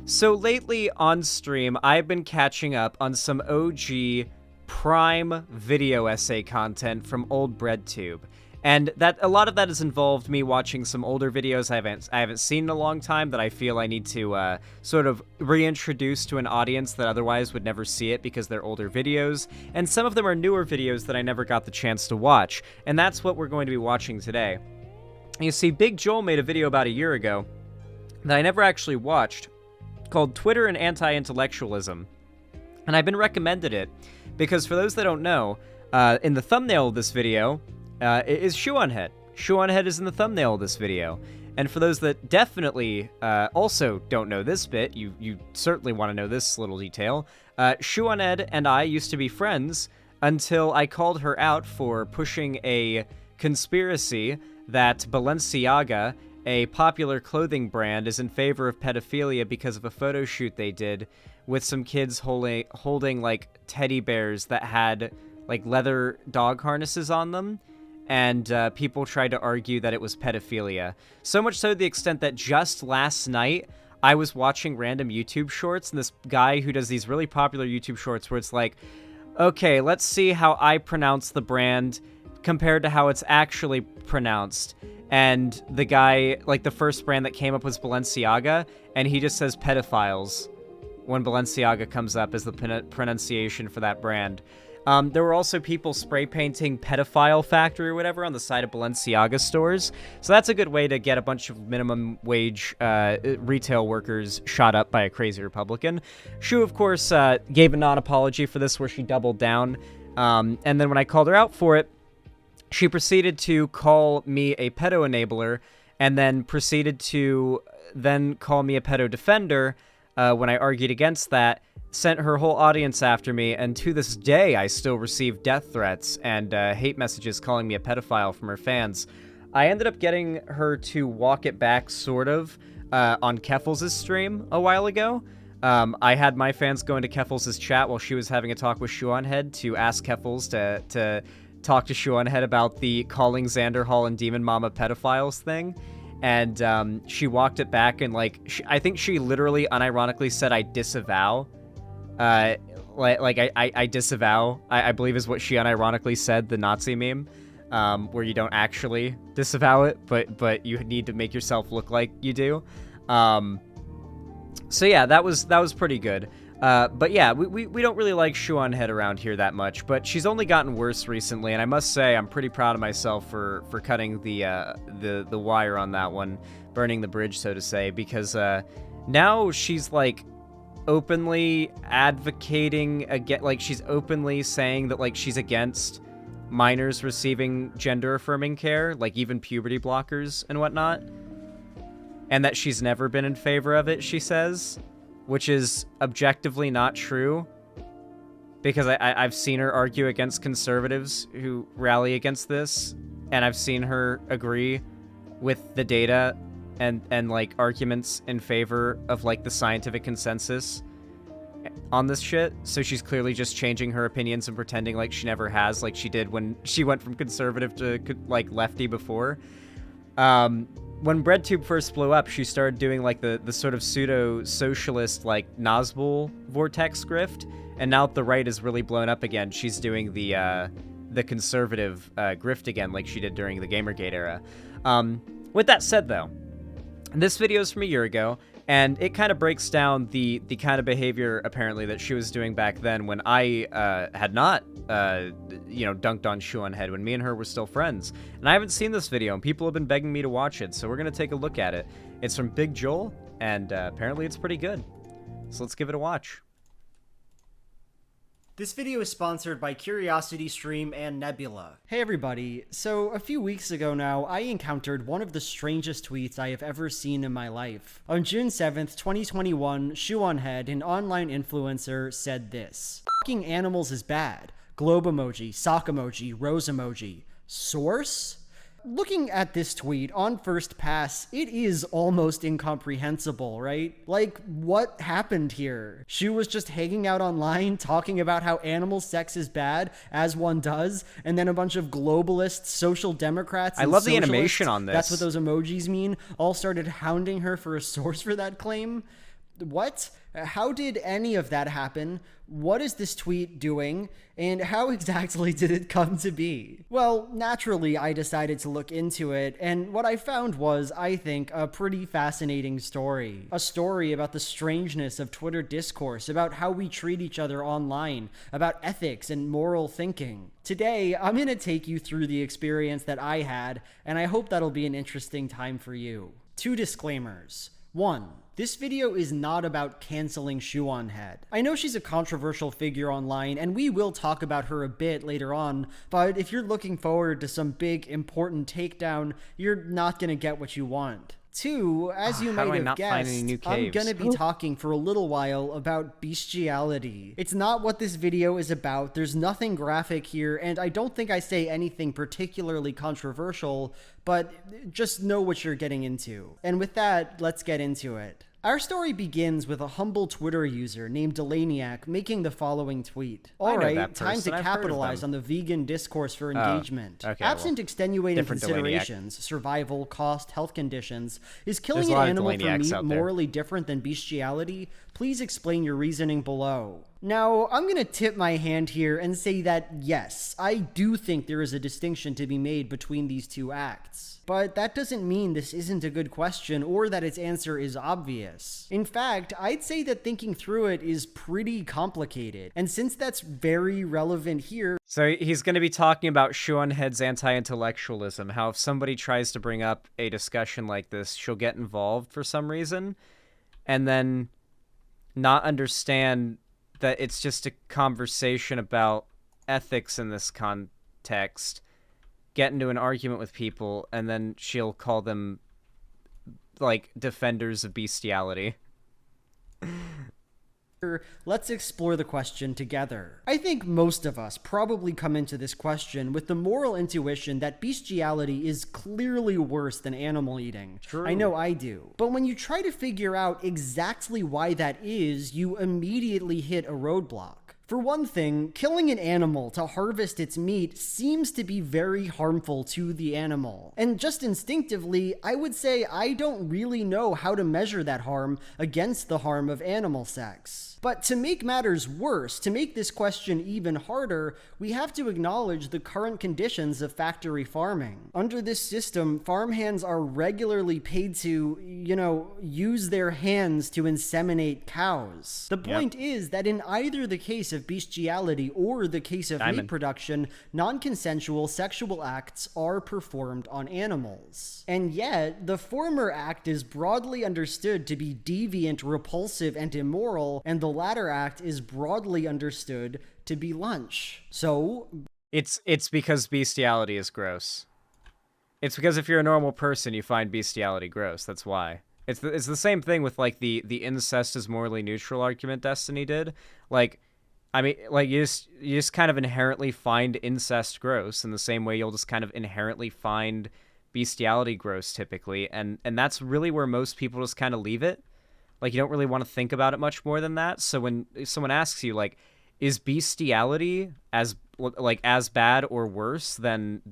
So lately on stream, I've been catching up on some OG prime video essay content from old BreadTube. And that a lot of that has involved me watching some older videos I haven't seen in a long time that I feel I need to sort of reintroduce to an audience that otherwise would never see it because they're older videos. And some of them are newer videos that I never got the chance to watch. And that's what we're going to be watching today. You see, Big Joel made a video about a year ago that I never actually watched called Twitter and Anti-Intellectualism. And I've been recommended it because for those that don't know, in the thumbnail of this video, it is ShoeOnHead. ShoeOnHead is in the thumbnail of this video. And for those that definitely also don't know this bit, you certainly want to know this little detail. ShoeOnHead and I used to be friends until I called her out for pushing a conspiracy that Balenciaga, a popular clothing brand, is in favor of pedophilia because of a photo shoot they did with some kids holding like teddy bears that had like leather dog harnesses on them. And people tried to argue that it was pedophilia. So much so to the extent that just last night, I was watching random YouTube shorts, and this guy who does these really popular YouTube shorts where it's like, okay, let's see how I pronounce the brand compared to how it's actually pronounced. And the guy, like the first brand that came up was Balenciaga, and he just says pedophiles when Balenciaga comes up as the pronunciation for that brand. There were also people spray painting pedophile factory or whatever on the side of Balenciaga stores. So that's a good way to get a bunch of minimum wage retail workers shot up by a crazy Republican. Shue, of course, gave a non-apology for this where she doubled down. And then when I called her out for it, she proceeded to call me a pedo enabler and then proceeded to then call me a pedo defender when I argued against that. Sent her whole audience after me, and to this day, I still receive death threats and hate messages calling me a pedophile from her fans. I ended up getting her to walk it back, sort of, on Keffels' stream a while ago. I had my fans go into Keffels' chat while she was having a talk with ShoeOnHead to ask Keffels to talk to ShoeOnHead about the calling Xanderhal and Demon Mama pedophiles thing. And she walked it back, and like, I think she literally unironically said, I disavow. I disavow, I believe is what she unironically said, the Nazi meme, where you don't actually disavow it, but you need to make yourself look like you do. So yeah, that was pretty good. But yeah, we don't really like ShoeOnHead around here that much, but she's only gotten worse recently, and I must say I'm pretty proud of myself for cutting the wire on that one, burning the bridge, so to say, because now she's like openly advocating against, like, she's openly saying that, like, she's against minors receiving gender-affirming care, like even puberty blockers and whatnot, and that she's never been in favor of it, she says, which is objectively not true, because I've seen her argue against conservatives who rally against this, and I've seen her agree with the data and like arguments in favor of like the scientific consensus on this shit. So she's clearly just changing her opinions and pretending like she never has, like she did when she went from conservative to like lefty before. When BreadTube first blew up, she started doing like the sort of pseudo-socialist like Nazgul vortex grift, and now that the right is really blown up again, she's doing the conservative grift again, like she did during the Gamergate era. With that said, though, this video is from a year ago, and it kind of breaks down the kind of behavior, apparently, that she was doing back then when I had not, dunked on ShoeOnHead, when me and her were still friends. And I haven't seen this video, and people have been begging me to watch it, so we're going to take a look at it. It's from Big Joel, and apparently it's pretty good. So let's give it a watch. This video is sponsored by CuriosityStream and Nebula. Hey everybody, so a few weeks ago now, I encountered one of the strangest tweets I have ever seen in my life. On June 7th, 2021, ShoeOnHead, an online influencer, said this: "Fucking animals is bad. Globe emoji, sock emoji, rose emoji. Source?" Looking at this tweet on first pass, it is almost incomprehensible, right? Like, what happened here? She was just hanging out online talking about how animal sex is bad, as one does, and then a bunch of globalists, social democrats, and I love the animation on this. That's what those emojis mean, all started hounding her for a source for that claim. What? How did any of that happen? What is this tweet doing? And how exactly did it come to be? Well, naturally, I decided to look into it, and what I found was, I think, a pretty fascinating story. A story about the strangeness of Twitter discourse, about how we treat each other online, about ethics and moral thinking. Today, I'm going to take you through the experience that I had, and I hope that'll be an interesting time for you. 2 disclaimers. 1. This video is not about canceling ShoeOnHead. I know she's a controversial figure online, and we will talk about her a bit later on, but if you're looking forward to some big, important takedown, you're not gonna get what you want. 2, as you might have guessed, I'm gonna be talking for a little while about bestiality. It's not what this video is about, there's nothing graphic here, and I don't think I say anything particularly controversial, but just know what you're getting into. And with that, let's get into it. Our story begins with a humble Twitter user named Delaniac making the following tweet. Alright, time to capitalize on the vegan discourse for engagement. Absent extenuating considerations, survival, cost, health conditions, is killing an animal for meat morally different than bestiality? Please explain your reasoning below. Now, I'm going to tip my hand here and say that yes, I do think there is a distinction to be made between these 2 acts. But that doesn't mean this isn't a good question or that its answer is obvious. In fact, I'd say that thinking through it is pretty complicated. And since that's very relevant here... So he's going to be talking about ShoeOnHead's anti-intellectualism, how if somebody tries to bring up a discussion like this, she'll get involved for some reason, and then not understand that it's just a conversation about ethics in this context, get into an argument with people, and then she'll call them, like, defenders of bestiality. Let's explore the question together. I think most of us probably come into this question with the moral intuition that bestiality is clearly worse than animal eating. True. I know I do. But when you try to figure out exactly why that is, you immediately hit a roadblock. For one thing, killing an animal to harvest its meat seems to be very harmful to the animal. And just instinctively, I would say I don't really know how to measure that harm against the harm of animal sex. But to make matters worse, to make this question even harder, we have to acknowledge the current conditions of factory farming. Under this system, farmhands are regularly paid to, use their hands to inseminate cows. The point is that in either the case of bestiality or the case of meat production, non-consensual sexual acts are performed on animals. And yet, the former act is broadly understood to be deviant, repulsive, and immoral, and the latter act is broadly understood to be lunch. So... It's because bestiality is gross. It's because if you're a normal person, you find bestiality gross. That's why. It's the same thing with, like, the incest is morally neutral argument Destiny did. Like, I mean, like, you just kind of inherently find incest gross in the same way you'll just kind of inherently find bestiality gross typically, and that's really where most people just kind of leave it. Like, you don't really want to think about it much more than that. So when someone asks you, like, is bestiality as bad or worse than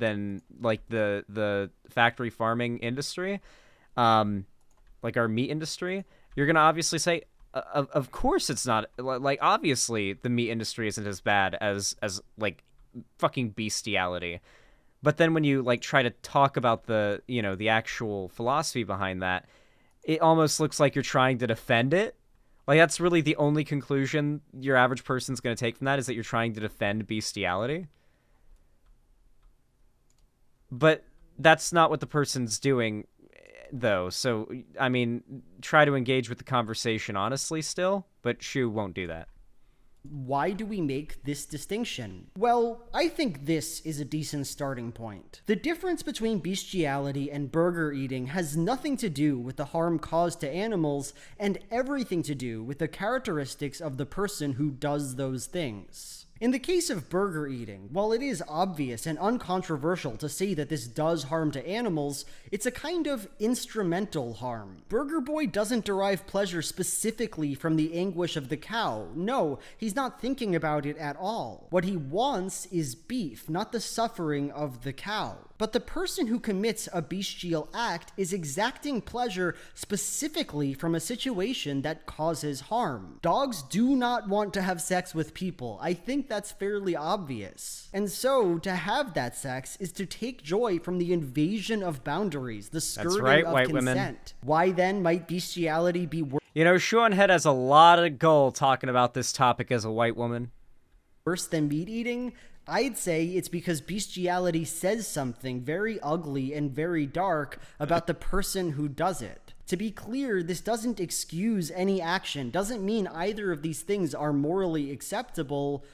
like the factory farming industry, like our meat industry, you're gonna obviously say, of course it's not. Like, obviously the meat industry isn't as bad as like fucking bestiality. But then when you, like, try to talk about the actual philosophy behind that, it almost looks like you're trying to defend it. Like, that's really the only conclusion your average person's going to take from that, is that you're trying to defend bestiality. But that's not what the person's doing, though. So, I mean, try to engage with the conversation honestly still, but Shue won't do that. Why do we make this distinction? Well, I think this is a decent starting point. The difference between bestiality and burger eating has nothing to do with the harm caused to animals and everything to do with the characteristics of the person who does those things. In the case of burger eating, while it is obvious and uncontroversial to say that this does harm to animals, it's a kind of instrumental harm. Burger Boy doesn't derive pleasure specifically from the anguish of the cow. No, he's not thinking about it at all. What he wants is beef, not the suffering of the cow. But the person who commits a bestial act is exacting pleasure specifically from a situation that causes harm. Dogs do not want to have sex with people. I think that's fairly obvious. And so, to have that sex is to take joy from the invasion of boundaries, the skirting of white consent. women. Why then might bestiality be You know, ShoeOnHead has a lot of gall talking about this topic as a white woman. worse than meat eating? I'd say it's because bestiality says something very ugly and very dark about the person who does it. To be clear, this doesn't excuse any action, doesn't mean either of these things are morally acceptable,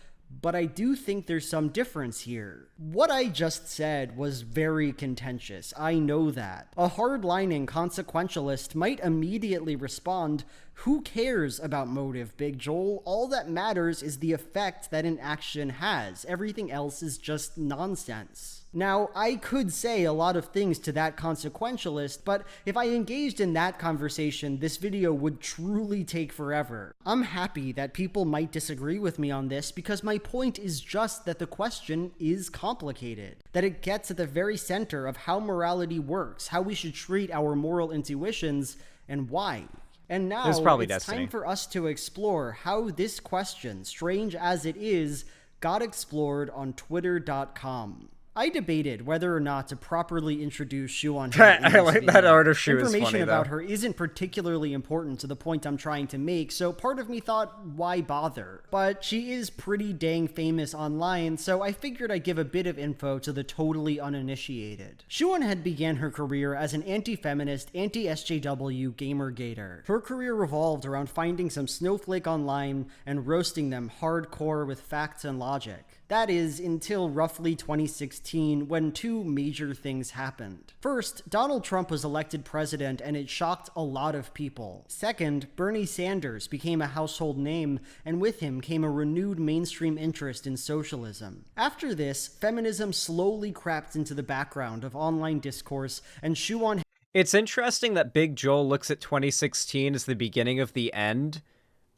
but I do think there's some difference here. What I just said was very contentious, I know that. A hardlining consequentialist might immediately respond, "Who cares about motive, Big Joel? All that matters is the effect that an action has. Everything else is just nonsense." Now, I could say a lot of things to that consequentialist, but if I engaged in that conversation, this video would truly take forever. I'm happy that people might disagree with me on this because my point is just that the question is complicated, that it gets at the very center of how morality works, how we should treat our moral intuitions, and why. And now it's time for us to explore how this question, strange as it is, got explored on Twitter.com. I debated whether or not to properly introduce ShoeOnHead. I like that art of Shoe is funny, Information about though. her isn't particularly important to the point I'm trying to make, so part of me thought, why bother? But she is pretty dang famous online, so I figured I'd give a bit of info to the totally uninitiated. ShoeOnHead began her career as an anti-feminist, anti-SJW gamergator. Her career revolved around finding some snowflake online and roasting them hardcore with facts and logic. That is, until roughly 2016, when two major things happened. First, Donald Trump was elected president and it shocked a lot of people. Second, Bernie Sanders became a household name, and with him came a renewed mainstream interest in socialism. After this, feminism slowly crept into the background of online discourse, and ShoeOnHead. It's interesting that Big Joel looks at 2016 as the beginning of the end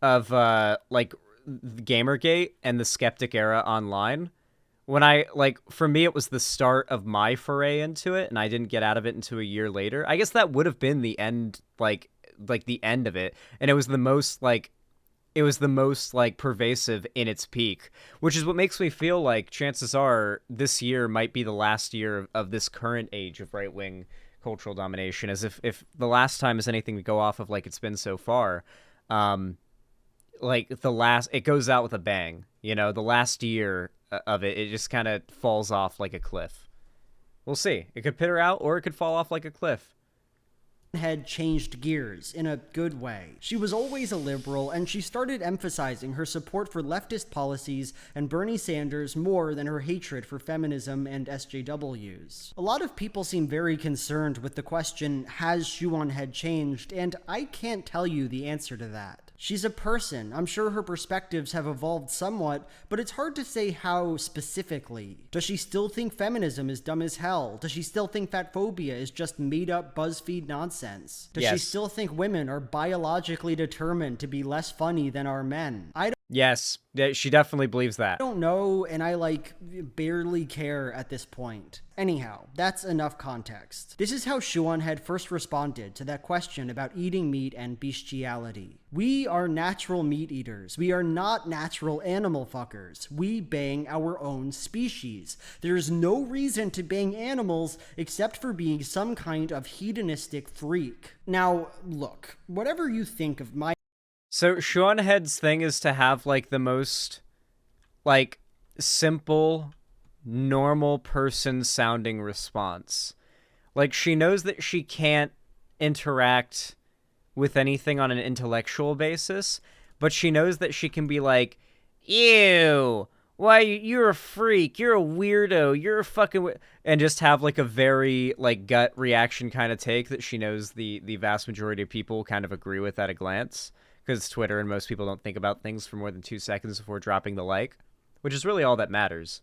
of, Gamergate and the skeptic era online. When for me, it was the start of my foray into it, and I didn't get out of it until a year later. I guess that would have been the end, the end of it, and it was the most pervasive in its peak, which is what makes me feel like chances are this year might be the last year of this current age of right-wing cultural domination, as if the last time is anything to go off of like it's been so far. It goes out with a bang, you know, the last year of it just kind of falls off like a cliff. We'll see. It could peter out or it could fall off like a cliff. Had changed gears in a good way. She was always a liberal, and she started emphasizing her support for leftist policies and Bernie Sanders more than her hatred for feminism and SJWs. A lot of people seem very concerned with the question, has ShoeOnHead changed? And I can't tell you the answer to that. She's a person. I'm sure her perspectives have evolved somewhat, but it's hard to say how specifically. Does she still think feminism is dumb as hell? Does she still think fatphobia is just made-up BuzzFeed nonsense? Does she still think women are biologically determined to be less funny than our men? Yes, she definitely believes that. I don't know, and I barely care at this point. Anyhow, that's enough context. This is how ShoeOnHead first responded to that question about eating meat and bestiality. We are natural meat eaters. We are not natural animal fuckers. We bang our own species. There is no reason to bang animals except for being some kind of hedonistic freak. Now, look, whatever you think of my So ShoeOnHead's thing is to have the most simple, normal person sounding response. She knows that she can't interact with anything on an intellectual basis, but she knows that she can be like, ew, why, you're a freak, you're a weirdo, you're a fucking and just have a very gut reaction kind of take that she knows the vast majority of people kind of agree with at a glance. Because it's Twitter and most people don't think about things for more than 2 seconds before dropping the like. which is really all that matters.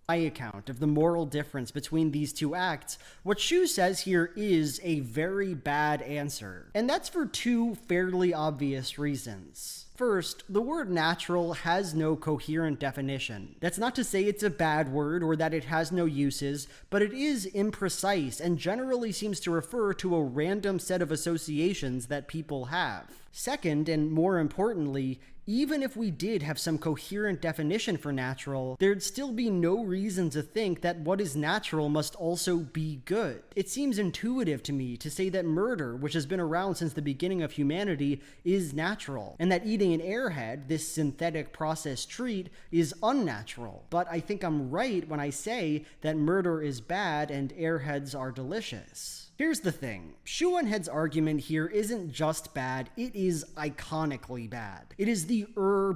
My account of the moral difference between these two acts, what Shue says here is a very bad answer. And that's for two fairly obvious reasons. First, the word natural has no coherent definition. That's not to say it's a bad word or that it has no uses, but it is imprecise and generally seems to refer to a random set of associations that people have. Second, and more importantly, even if we did have some coherent definition for natural, there'd still be no reason to think that what is natural must also be good. It seems intuitive to me to say that murder, which has been around since the beginning of humanity, is natural, and that eating an airhead, this synthetic processed treat, is unnatural. But I think I'm right when I say that murder is bad and airheads are delicious. Here's the thing. ShoeOnHead's argument here isn't just bad, it is iconically bad. It is the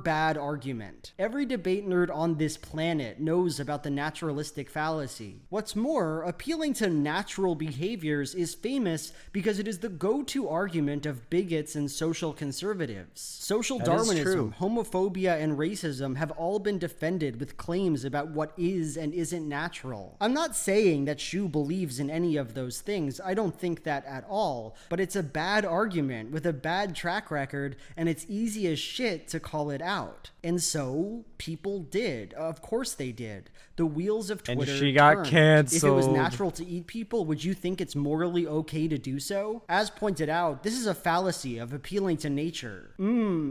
bad argument. Every debate nerd on this planet knows about the naturalistic fallacy. What's more, appealing to natural behaviors is famous because it is the go-to argument of bigots and social conservatives. Social Darwinism, homophobia, and racism have all been defended with claims about what is and isn't natural. I'm not saying that Shue believes in any of those things. I don't think that at all, but it's a bad argument with a bad track record, and it's easy as shit to call it out. And so, people did. Of course they did. The wheels of Twitter and she got turned. canceled. If it was natural to eat people, would you think it's morally okay to do so? As pointed out, this is a fallacy of appealing to nature.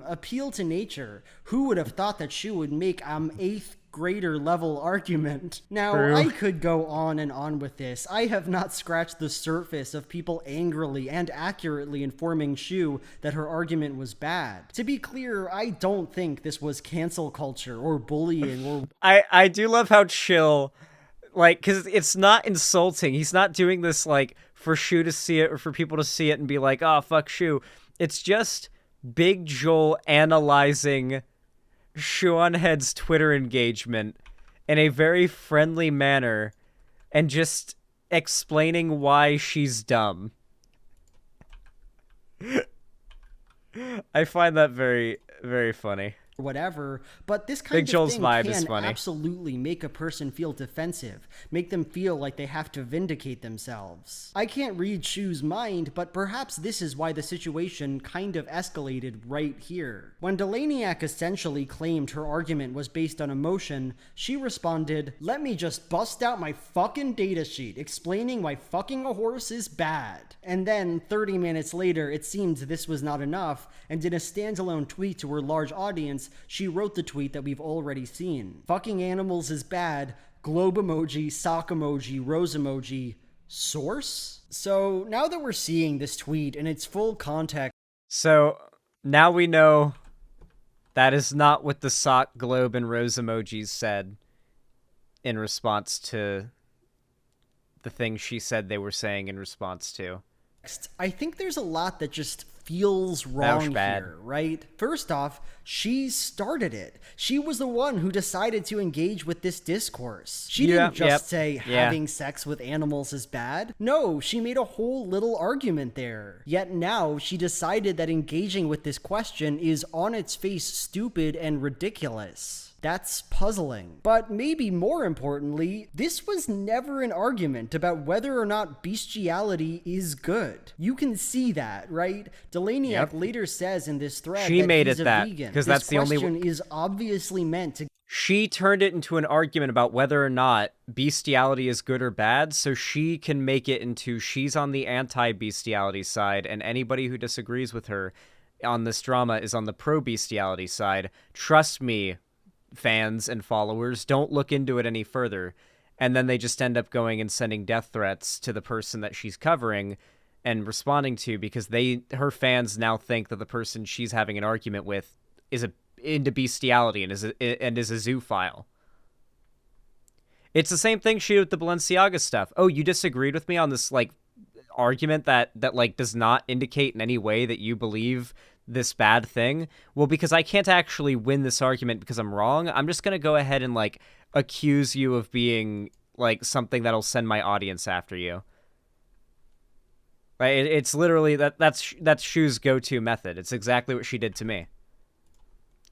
Appeal to nature. Who would have thought that Shue would make eighth grader level argument? Now, True. I could go on and on with this. I have not scratched the surface of people angrily and accurately informing Shue that her argument was bad. To be clear, I don't think this was cancel culture or bullying or... I do love how chill, like, because it's not insulting. He's not doing this, like, for Shue to see it or for people to see it and be like, oh, fuck Shue. It's just Big Joel analyzing ShoeOnHead's Twitter engagement in a very friendly manner and just explaining why she's dumb. I find that very, very funny. Whatever, but this kind Big Joel's of vibe thing is can funny. absolutely make a person feel defensive, make them feel like they have to vindicate themselves. I can't read Shue's mind, but perhaps this is why the situation kind of escalated right here. When Delaniac essentially claimed her argument was based on emotion, she responded, "Let me just bust out my fucking datasheet explaining why fucking a horse is bad." And then 30 minutes later, it seemed this was not enough, and in a standalone tweet to her large audience, she wrote the tweet that we've already seen. Fucking animals is bad. Globe emoji, sock emoji, rose emoji. Source? So now that we're seeing this tweet in its full context... So now we know that is not what the sock, globe, and rose emojis said in response to the thing she said they were saying in response to. I think there's a lot that just feels wrong here, right? First off, she started it. She was the one who decided to engage with this discourse. She didn't just say having sex with animals is bad. No, she made a whole little argument there. Yet now she decided that engaging with this question is on its face stupid and ridiculous. That's puzzling. But maybe more importantly, this was never an argument about whether or not bestiality is good. You can see that, right? Delaniac later says in this thread she that made he's it a that vegan. because this that's the only question is obviously meant to... She turned it into an argument about whether or not bestiality is good or bad, so she can make it into she's on the anti-bestiality side, and anybody who disagrees with her on this drama is on the pro-bestiality side. Trust me, fans and followers, don't look into it any further. And then they just end up going and sending death threats to the person that she's covering and responding to, because her fans now think that the person she's having an argument with is into bestiality and is a zoophile. It's the same thing she did with the Balenciaga stuff. Oh, you disagreed with me on this like argument that like does not indicate in any way that you believe this bad thing? Well, because I can't actually win this argument because I'm wrong, I'm just gonna go ahead and like accuse you of being like something that'll send my audience after you. Right? It's literally that's Shue's go-to method. It's exactly what she did to me.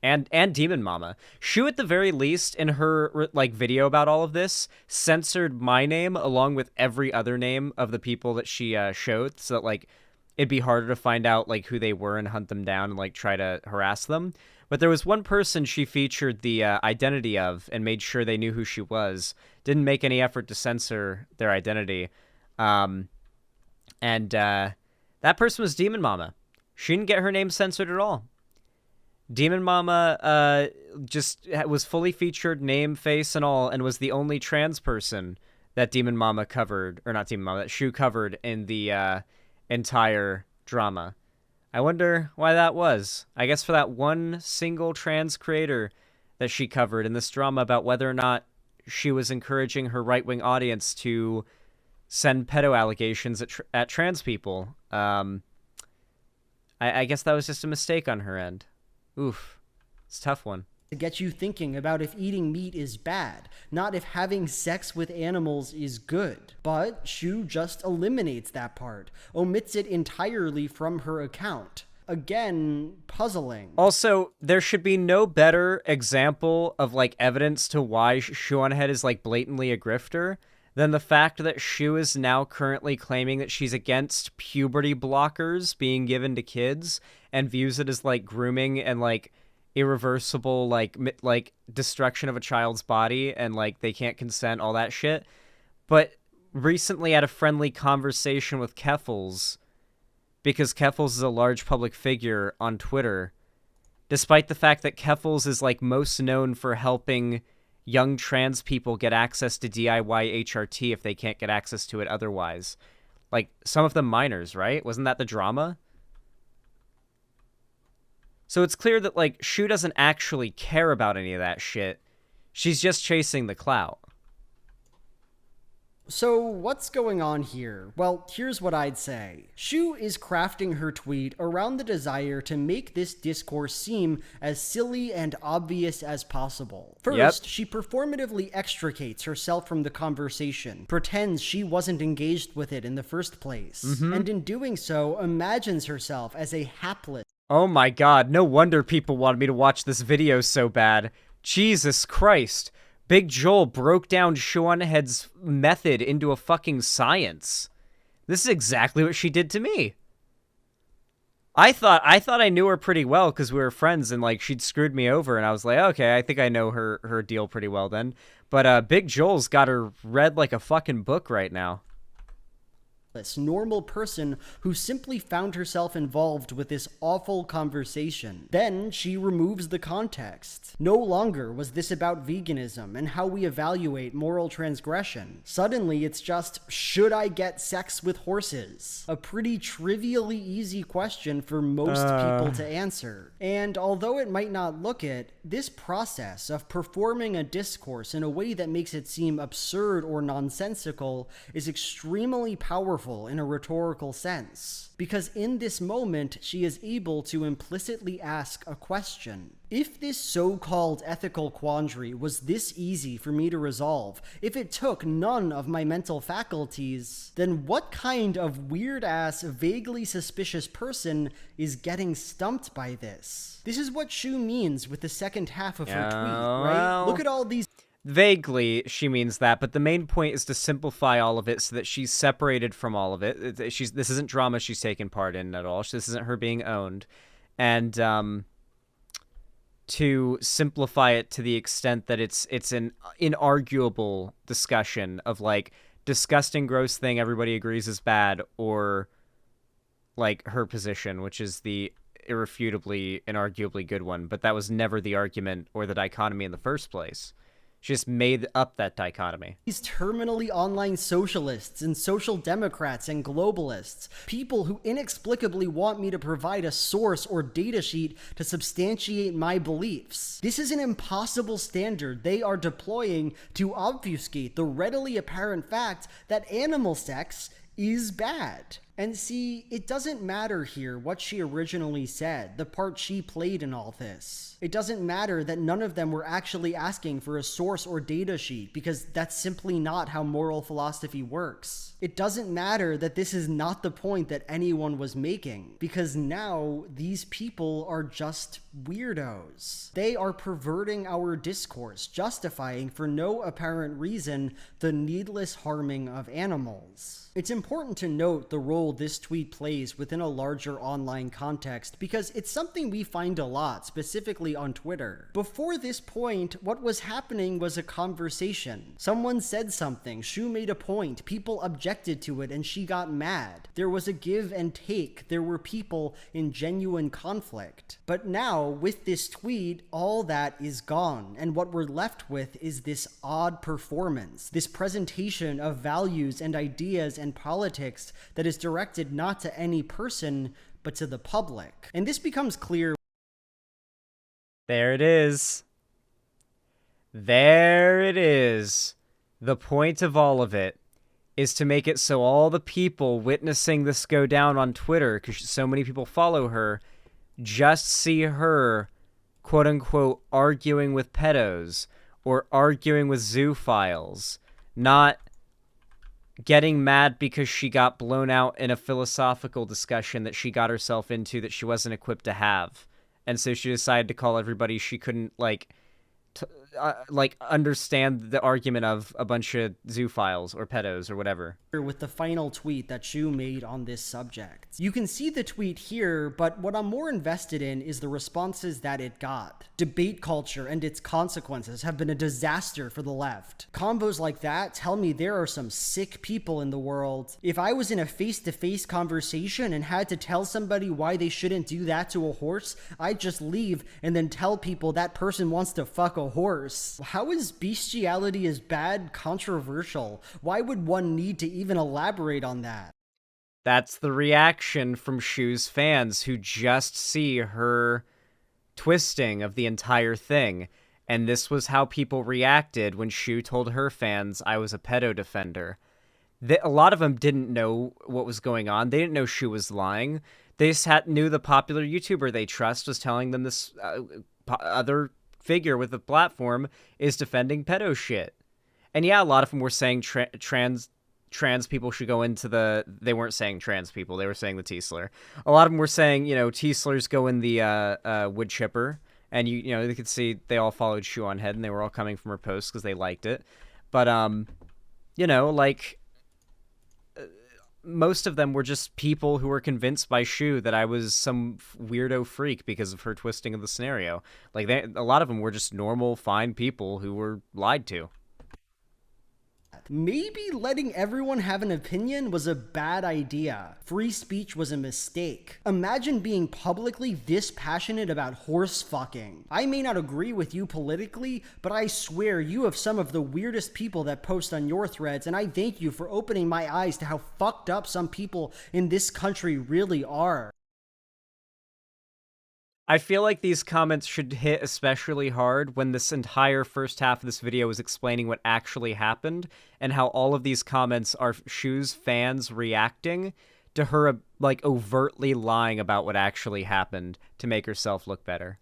and Demon Mama. Shue, at the very least, in her like video about all of this, censored my name along with every other name of the people that she showed, so that like it'd be harder to find out like who they were and hunt them down and like try to harass them. But there was one person she featured the identity of and made sure they knew who she was. Didn't make any effort to censor their identity. And that person was Demon Mama. She didn't get her name censored at all. Demon Mama just was fully featured, name, face, and all, and was the only trans person that Demon Mama covered, or not Demon Mama, that Shue covered in the entire drama. I wonder why that was. I guess for that one single trans creator that she covered in this drama about whether or not she was encouraging her right-wing audience to send pedo allegations at trans people. I guess that was just a mistake on her end. Oof. It's a tough one. To get you thinking about if eating meat is bad, not if having sex with animals is good. But Shue just eliminates that part, omits it entirely from her account. Again, puzzling. Also, there should be no better example of like evidence to why ShoeOnHead is like blatantly a grifter than the fact that Shue is now currently claiming that she's against puberty blockers being given to kids and views it as like grooming and like irreversible like destruction of a child's body and like they can't consent, all that shit. But recently had a friendly conversation with Keffals, because Keffals is a large public figure on Twitter, despite the fact that Keffals is like most known for helping young trans people get access to DIY HRT if they can't get access to it otherwise. Like some of them minors, right? Wasn't that the drama? So it's clear that, like, Shue doesn't actually care about any of that shit. She's just chasing the clout. So what's going on here? Well, here's what I'd say. Shue is crafting her tweet around the desire to make this discourse seem as silly and obvious as possible. First, she performatively extricates herself from the conversation, pretends she wasn't engaged with it in the first place, and in doing so, imagines herself as a hapless. Oh my god, no wonder people wanted me to watch this video so bad. Jesus Christ. Big Joel broke down ShoeOnHead's method into a fucking science. This is exactly what she did to me. I thought I knew her pretty well because we were friends and like she'd screwed me over and I was like, okay, I think I know her deal pretty well then. But Big Joel's got her read like a fucking book right now. Normal person who simply found herself involved with this awful conversation. Then she removes the context. No longer was this about veganism and how we evaluate moral transgression. Suddenly it's just, should I get sex with horses? A pretty trivially easy question for most people to answer. And although it might not look it, this process of performing a discourse in a way that makes it seem absurd or nonsensical is extremely powerful in a rhetorical sense, because in this moment she is able to implicitly ask a question. If this so-called ethical quandary was this easy for me to resolve, if it took none of my mental faculties, then what kind of weird-ass, vaguely suspicious person is getting stumped by this? This is what Shue means with the second half of her tweet, right? Look at all these. Vaguely, she means that, but the main point is to simplify all of it so that she's separated from all of it. This isn't drama she's taken part in at all. This isn't her being owned. And to simplify it to the extent that it's an inarguable discussion of, like, disgusting, gross thing everybody agrees is bad, or, like, her position, which is the irrefutably, inarguably good one. But that was never the argument or the dichotomy in the first place. She just made up that dichotomy. These terminally online socialists and social democrats and globalists, people who inexplicably want me to provide a source or data sheet to substantiate my beliefs. This is an impossible standard they are deploying to obfuscate the readily apparent fact that animal sex is bad. And see, it doesn't matter here what she originally said, the part she played in all this. It doesn't matter that none of them were actually asking for a source or data sheet, because that's simply not how moral philosophy works. It doesn't matter that this is not the point that anyone was making, because now these people are just weirdos. They are perverting our discourse, justifying for no apparent reason the needless harming of animals. It's important to note the role this tweet plays within a larger online context, because it's something we find a lot, specifically on Twitter. Before this point, what was happening was a conversation. Someone said something, Shue made a point, people objected to it, and she got mad. There was a give and take, there were people in genuine conflict. But now, with this tweet, all that is gone, and what we're left with is this odd performance, this presentation of values and ideas and politics that is directed not to any person, but to the public. And this becomes clear. There it is. There it is. The point of all of it is to make it so all the people witnessing this go down on Twitter, because so many people follow her, just see her, quote-unquote, arguing with pedos or arguing with zoophiles, not getting mad because she got blown out in a philosophical discussion that she got herself into that she wasn't equipped to have. And so she decided to call everybody she couldn't, understand the argument of a bunch of zoophiles or pedos or whatever. With the final tweet that Shue made on this subject. You can see the tweet here, but what I'm more invested in is the responses that it got. Debate culture and its consequences have been a disaster for the left. Combos like that tell me there are some sick people in the world. If I was in a face-to-face conversation and had to tell somebody why they shouldn't do that to a horse, I'd just leave and then tell people that person wants to fuck a horse. How is bestiality as bad controversial? Why would one need to even elaborate on that? That's the reaction from Shue's fans who just see her twisting of the entire thing. And this was how people reacted when Shue told her fans I was a pedo defender. A lot of them didn't know what was going on. They didn't know Shue was lying. They just knew the popular YouTuber they trust was telling them this other figure with a platform is defending pedo shit. And yeah, a lot of them were saying trans people should go into the... They weren't saying trans people. They were saying the Tiesler. A lot of them were saying, Tieslers go in the wood chipper. And, they could see they all followed ShoeOnHead, and they were all coming from her posts because they liked it. But, most of them were just people who were convinced by Shue that I was some weirdo freak because of her twisting of the scenario. A lot of them were just normal, fine people who were lied to. Maybe letting everyone have an opinion was a bad idea. Free speech was a mistake. Imagine being publicly this passionate about horse fucking. I may not agree with you politically, but I swear you have some of the weirdest people that post on your threads, and I thank you for opening my eyes to how fucked up some people in this country really are. I feel like these comments should hit especially hard when this entire first half of this video is explaining what actually happened and how all of these comments are Shue's fans reacting to her, overtly lying about what actually happened to make herself look better.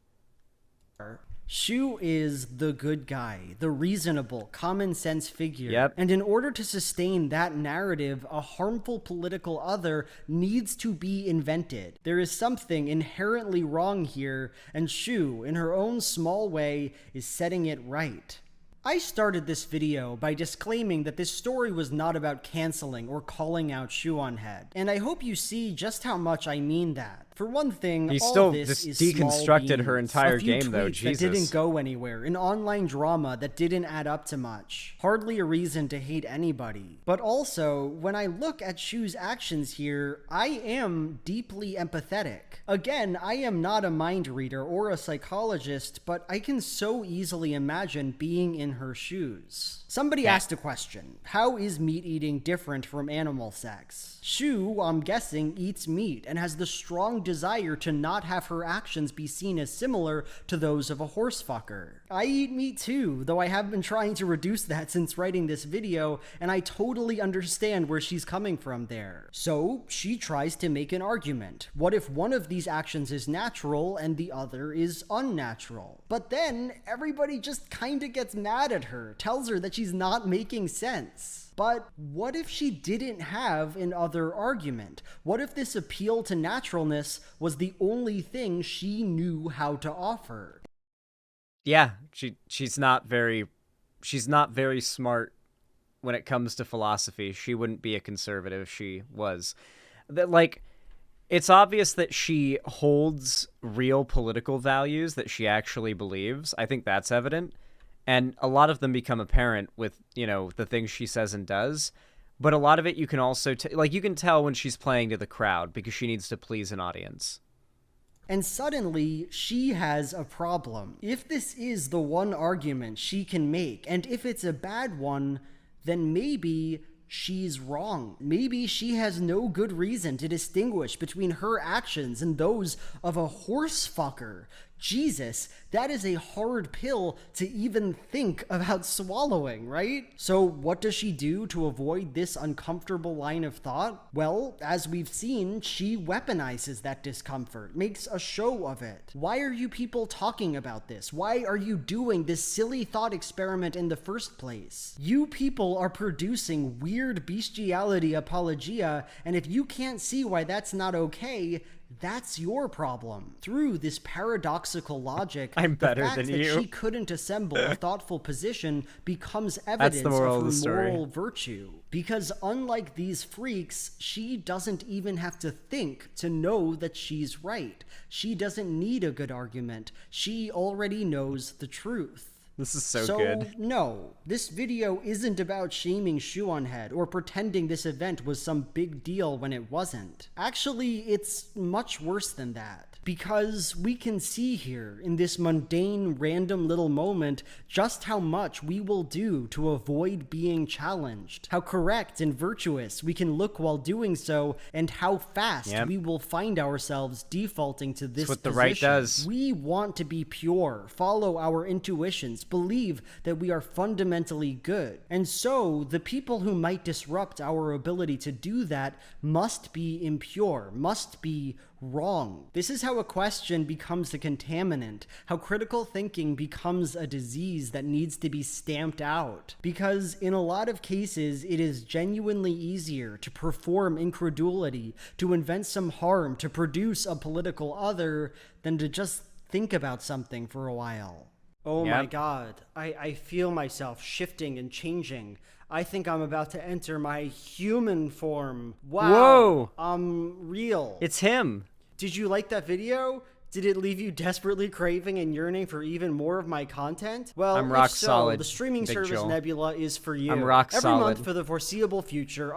Shue is the good guy, the reasonable, common sense figure. Yep. And in order to sustain that narrative, a harmful political other needs to be invented. There is something inherently wrong here, and Shue, in her own small way, is setting it right. I started this video by disclaiming that this story was not about canceling or calling out ShoeOnHead, and I hope you see just how much I mean that. For one thing, he all still this just is deconstructed her entire a few game, though. tweets Jesus. that didn't go anywhere, an online drama that didn't add up to much. Hardly a reason to hate anybody. But also, when I look at Shue's actions here, I am deeply empathetic. Again, I am not a mind reader or a psychologist, but I can so easily imagine being in her shoes. Somebody asked a question. How is meat eating different from animal sex? Shue, I'm guessing, eats meat and has the strong desire to not have her actions be seen as similar to those of a horse fucker. I eat meat too, though I have been trying to reduce that since writing this video, and I totally understand where she's coming from there. So, she tries to make an argument. What if one of these actions is natural and the other is unnatural? But then, everybody just kinda gets mad at her, tells her that she's not making sense. But what if she didn't have an other argument? What if this appeal to naturalness was the only thing she knew how to offer? Yeah, she's not very smart when it comes to philosophy. She wouldn't be a conservative if she was. It's obvious that she holds real political values that she actually believes. I think that's evident. And a lot of them become apparent with, the things she says and does. But a lot of it you can also, you can tell when she's playing to the crowd because she needs to please an audience. And suddenly, she has a problem. If this is the one argument she can make, and if it's a bad one, then maybe she's wrong. Maybe she has no good reason to distinguish between her actions and those of a horse fucker. Jesus, that is a hard pill to even think about swallowing, right? So what does she do to avoid this uncomfortable line of thought? Well, as we've seen, she weaponizes that discomfort, makes a show of it. Why are you people talking about this? Why are you doing this silly thought experiment in the first place? You people are producing weird bestiality apologia, and if you can't see why that's not okay, that's your problem. Through this paradoxical logic, I'm better the fact than that you. she couldn't assemble a thoughtful position becomes evidence the moral of of the her story. moral virtue. Because unlike these freaks, she doesn't even have to think to know that she's right. She doesn't need a good argument. She already knows the truth. This is so good. No, this video isn't about shaming ShoeOnHead or pretending this event was some big deal when it wasn't. Actually, it's much worse than that. Because we can see here, in this mundane, random little moment, just how much we will do to avoid being challenged. How correct and virtuous we can look while doing so, and how fast we will find ourselves defaulting to this That's what the position. right does. We want to be pure, follow our intuitions, believe that we are fundamentally good. And so, the people who might disrupt our ability to do that must be impure, must be wrong. This is how a question becomes a contaminant, how critical thinking becomes a disease that needs to be stamped out. Because in a lot of cases, it is genuinely easier to perform incredulity, to invent some harm, to produce a political other, than to just think about something for a while. Oh my god, I feel myself shifting and changing. I think I'm about to enter my human form. Wow. Whoa. I'm real. It's him. Did you like that video? Did it leave you desperately craving and yearning for even more of my content? Well, I'm rock if so, solid, the streaming Big service Joel. Nebula is for you. I'm rock Every solid. month for the foreseeable future.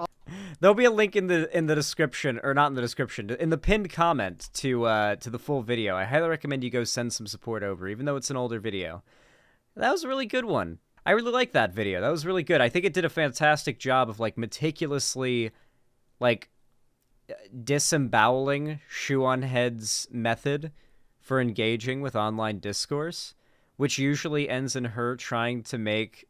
There'll be a link in the description, or not in the description, in the pinned comment to the full video. I highly recommend you go send some support over, even though it's an older video. That was a really good one. I really liked that video. That was really good. I think it did a fantastic job of meticulously disemboweling ShoeOnHead's method for engaging with online discourse, which usually ends in her trying to make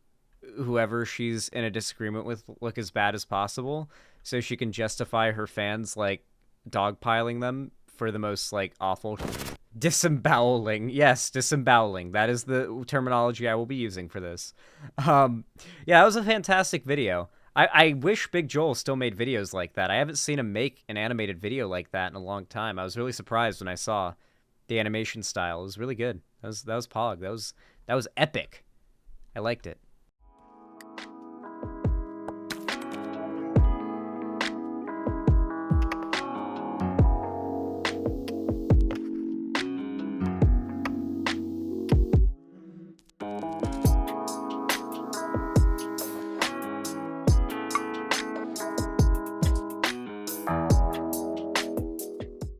whoever she's in a disagreement with look as bad as possible so she can justify her fans dogpiling them for the most awful disemboweling. Yes, disemboweling. That is the terminology I will be using for this. Yeah, that was a fantastic video. I wish Big Joel still made videos like that. I haven't seen him make an animated video like that in a long time. I was really surprised when I saw the animation style. It was really good. That was Pog. That was epic. I liked it.